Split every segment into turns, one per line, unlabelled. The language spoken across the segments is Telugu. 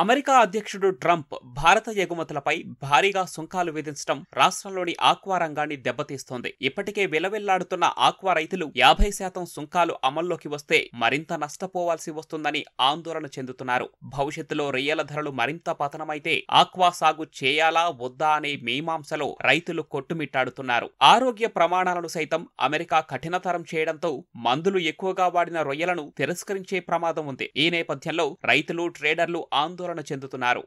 అమెరికా అధ్యక్షుడు ట్రంప్ భారత ఎగుమతులపై భారీగా సుంకాలు విధించడం రాష్ట్రంలోని ఆక్వా రంగాన్ని దెబ్బతీస్తోంది. ఇప్పటికే విలవిల్లాడుతున్న ఆక్వా రైతులు 50% సుంకాలు అమల్లోకి వస్తే మరింత నష్టపోవాల్సి వస్తుందని ఆందోళన చెందుతున్నారు. భవిష్యత్తులో రొయ్యల ధరలు మరింత పతనమైతే ఆక్వా సాగు చేయాలా వద్దా అనే మీమాంసలో రైతులు కొట్టుమిట్టాడుతున్నారు. ఆరోగ్య ప్రమాణాలను సైతం అమెరికా కఠినతరం చేయడంతో మందులు ఎక్కువగా వాడిన రొయ్యలను తిరస్కరించే ప్రమాదం ఉంది. ఈ నేపథ్యంలో రైతులు, ట్రేడర్లు ఆందోళన చెందుతున్నారు.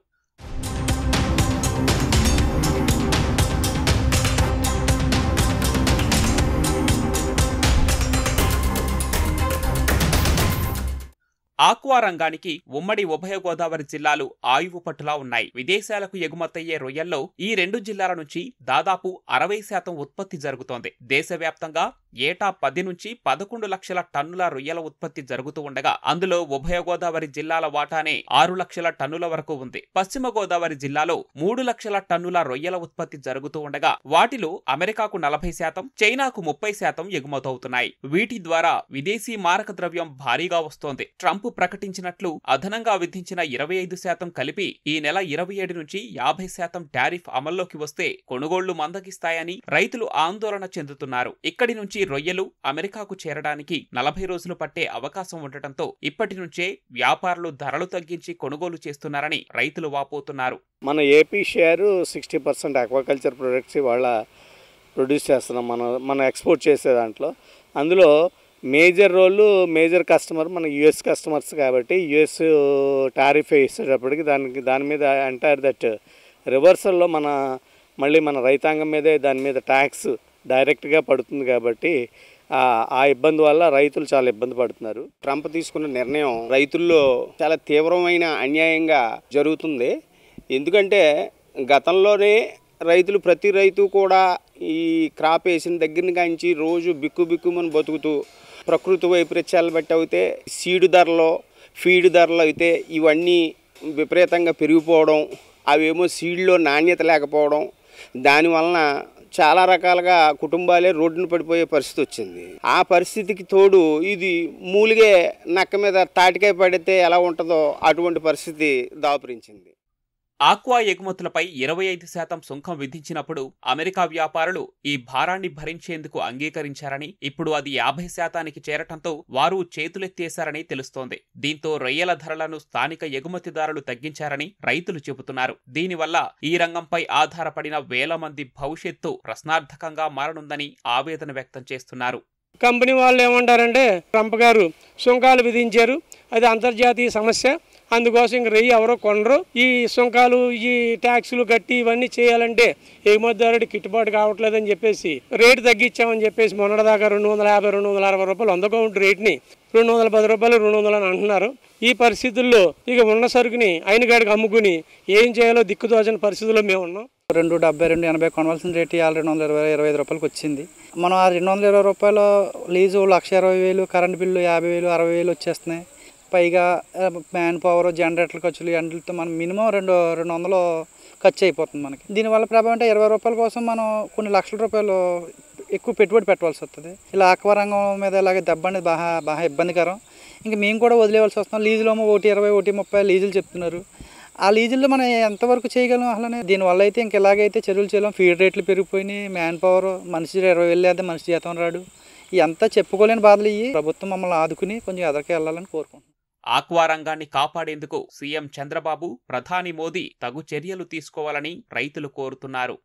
ఆక్వా రంగానికి ఉమ్మడి ఉభయ గోదావరి జిల్లాలు ఆయువు పట్టులా ఉన్నాయి. విదేశాలకు ఎగుమతయ్యే రొయ్యల్లో ఈ రెండు జిల్లాల నుంచి దాదాపు 60% ఉత్పత్తి జరుగుతోంది. దేశవ్యాప్తంగా ఏటా 10 నుంచి 11 లక్షల టన్నుల రొయ్యల ఉత్పత్తి జరుగుతూ ఉండగా అందులో ఉభయ గోదావరి జిల్లాల వాటానే 6 లక్షల టన్నుల వరకు ఉంది. పశ్చిమ గోదావరి జిల్లాలో 3 లక్షల టన్నుల రొయ్యల ఉత్పత్తి జరుగుతూ ఉండగా వాటిలో అమెరికాకు 40%, చైనాకు 30% ఎగుమతవుతున్నాయి. వీటి ద్వారా విదేశీ మారక ద్రవ్యం భారీగా వస్తోంది. ట్రంప్ ప్రకటించినట్లు అదనంగా విధించిన 25% కలిపి ఈ నెల 27 నుంచి 50% టారిఫ్ అమల్లోకి వస్తే కొనుగోళ్లు మందగిస్తాయని రైతులు ఆందోళన చెందుతున్నారు. ఇక్కడి నుంచి రొయ్యలు అమెరికాకు చేరడానికి 40 రోజులు పట్టే అవకాశం ఉండటంతో ఇప్పటి నుంచే వ్యాపారులు ధరలు తగ్గించి కొనుగోలు చేస్తున్నారని రైతులు వాపోతున్నారు.
మన ఏపీ షేరు 60% ఆక్వాకల్చర్ ప్రొడక్ట్స్ ఇవాళ ప్రొడ్యూస్ చేస్తున్నాం. మనం ఎక్స్పోర్ట్ చేసే దాంట్లో అందులో మేజర్ రోల్ మేజర్ కస్టమర్ మన యుఎస్ కస్టమర్స్ కాబట్టి యుఎస్ టారిఫ్ వేసేటప్పటికి దాని మీద ఎంటైర్ దట్ రివర్సల్లో మళ్ళీ మన రైతాంగం మీదే దాని మీద ట్యాక్స్ డైరెక్ట్గా పడుతుంది కాబట్టి ఆ ఇబ్బంది వల్ల రైతులు చాలా ఇబ్బంది పడుతున్నారు. ట్రంప్ తీసుకున్న నిర్ణయం రైతుల్లో చాలా తీవ్రమైన అన్యాయంగా జరుగుతుంది. ఎందుకంటే గతంలోనే ప్రతి రైతు కూడా ఈ క్రాప్ వేసిన దగ్గర నుంచి రోజు బిక్కుమని బతుకుతూ ప్రకృతి వైపరీత్యాలు బట్టి అయితే సీడ్ ధరలు, ఫీడ్ ధరలు అయితే ఇవన్నీ విపరీతంగా పెరిగిపోవడం, అవేమో సీడ్లో నాణ్యత లేకపోవడం, దానివలన చాలా రకాలుగా కుటుంబాలే రోడ్డున పడిపోయే పరిస్థితి వచ్చింది. ఆ పరిస్థితికి తోడు ఇది మూలిగే నక్క మీద తాటికాయ పడితే ఎలా ఉంటుందో అటువంటి పరిస్థితి దాపురించింది.
ఆక్వా ఎగుమతులపై 25% సుంకం విధించినప్పుడు అమెరికా వ్యాపారులు ఈ భారాన్ని భరించేందుకు అంగీకరించారని, ఇప్పుడు అది 50%కి చేరటంతో వారు చేతులెత్తేశారని తెలుస్తోంది. దీంతో రొయ్యల ధరలను స్థానిక ఎగుమతిదారులు తగ్గించారని రైతులు చెబుతున్నారు. దీనివల్ల ఈ రంగంపై ఆధారపడిన వేల మంది భవిష్యత్తు ప్రశ్నార్థకంగా మారనుందని ఆవేదన వ్యక్తం చేస్తున్నారు.
కంపెనీ వాళ్ళు ఏమంటారంటే ట్రంప్ గారు సుంకాలు విధించారు, అది అంతర్జాతీయ సమస్య, అందుకోసం ఇంక రొయ్యి ఎవరో కొనరు, ఈ సుంకాలు ఈ ట్యాక్సులు కట్టి ఇవన్నీ చేయాలంటే ఎగుమతిదారుడి గిట్టుబాటు కావట్లేదని చెప్పేసి రేటు తగ్గించామని చెప్పేసి మొన్నటిదాకా 250, 260 రూపాయలు వంద కౌంట్ రేట్ని 210 రూపాయలు, 200 అని అంటున్నారు. ఈ పరిస్థితుల్లో ఇక ఉన్న సరుకుని అయిన గాడికి అమ్ముకుని ఏం చేయాలో దిక్కుదోచని పరిస్థితుల్లో మేము ఉన్నాం.
270, 280 కొనవలసిన రేటు 225 రూపాయలకి వచ్చింది. మనం ఆ 220 రూపాయలు లీజు 1,20,000, కరెంట్ బిల్లు 50,000, 60,000 వచ్చేస్తున్నాయి. పైగా మ్యాన్ పవర్, జనరేటర్ ఖర్చులు అన్నిటితో మనం మినిమం 200 ఖర్చు అయిపోతుంది మనకి. దీనివల్ల ప్రభావం అంటే 20 రూపాయల కోసం మనం కొన్ని లక్షల రూపాయలు ఎక్కువ పెట్టుబడి పెట్టవలసి వస్తుంది. ఇలా ఆక్వా రంగం మీద ఇలాగే దెబ్బ అనేది బాగా ఇబ్బందికరం. ఇంకా మేము కూడా వదిలేవలసి వస్తున్నాం. లీజులో 120, 130 లీజులు చెప్తున్నారు. ఆ లీజుల్లో మనం ఎంతవరకు చేయగలం అసలు? దీనివల్ల అయితే ఇంక ఇలాగైతే చర్యలు చేయలేం. ఫీడ్ రేట్లు పెరిగిపోయినాయి, మ్యాన్ పవర్ మనిషి 20,000 అయితే మనిషి జీతం రాడు. ఇదంతా చెప్పుకోలేని బాధలు. ఇవి ప్రభుత్వం మమ్మల్ని ఆదుకుని కొంచెం ఎదరికి వెళ్ళాలని కోరుకుంటున్నాం.
ఆక్వా రంగాన్ని కాపాడేందుకు సీఎం చంద్రబాబు, ప్రధాని మోదీ తగు చర్యలు తీసుకోవాలని రైతులు కోరుతున్నారు.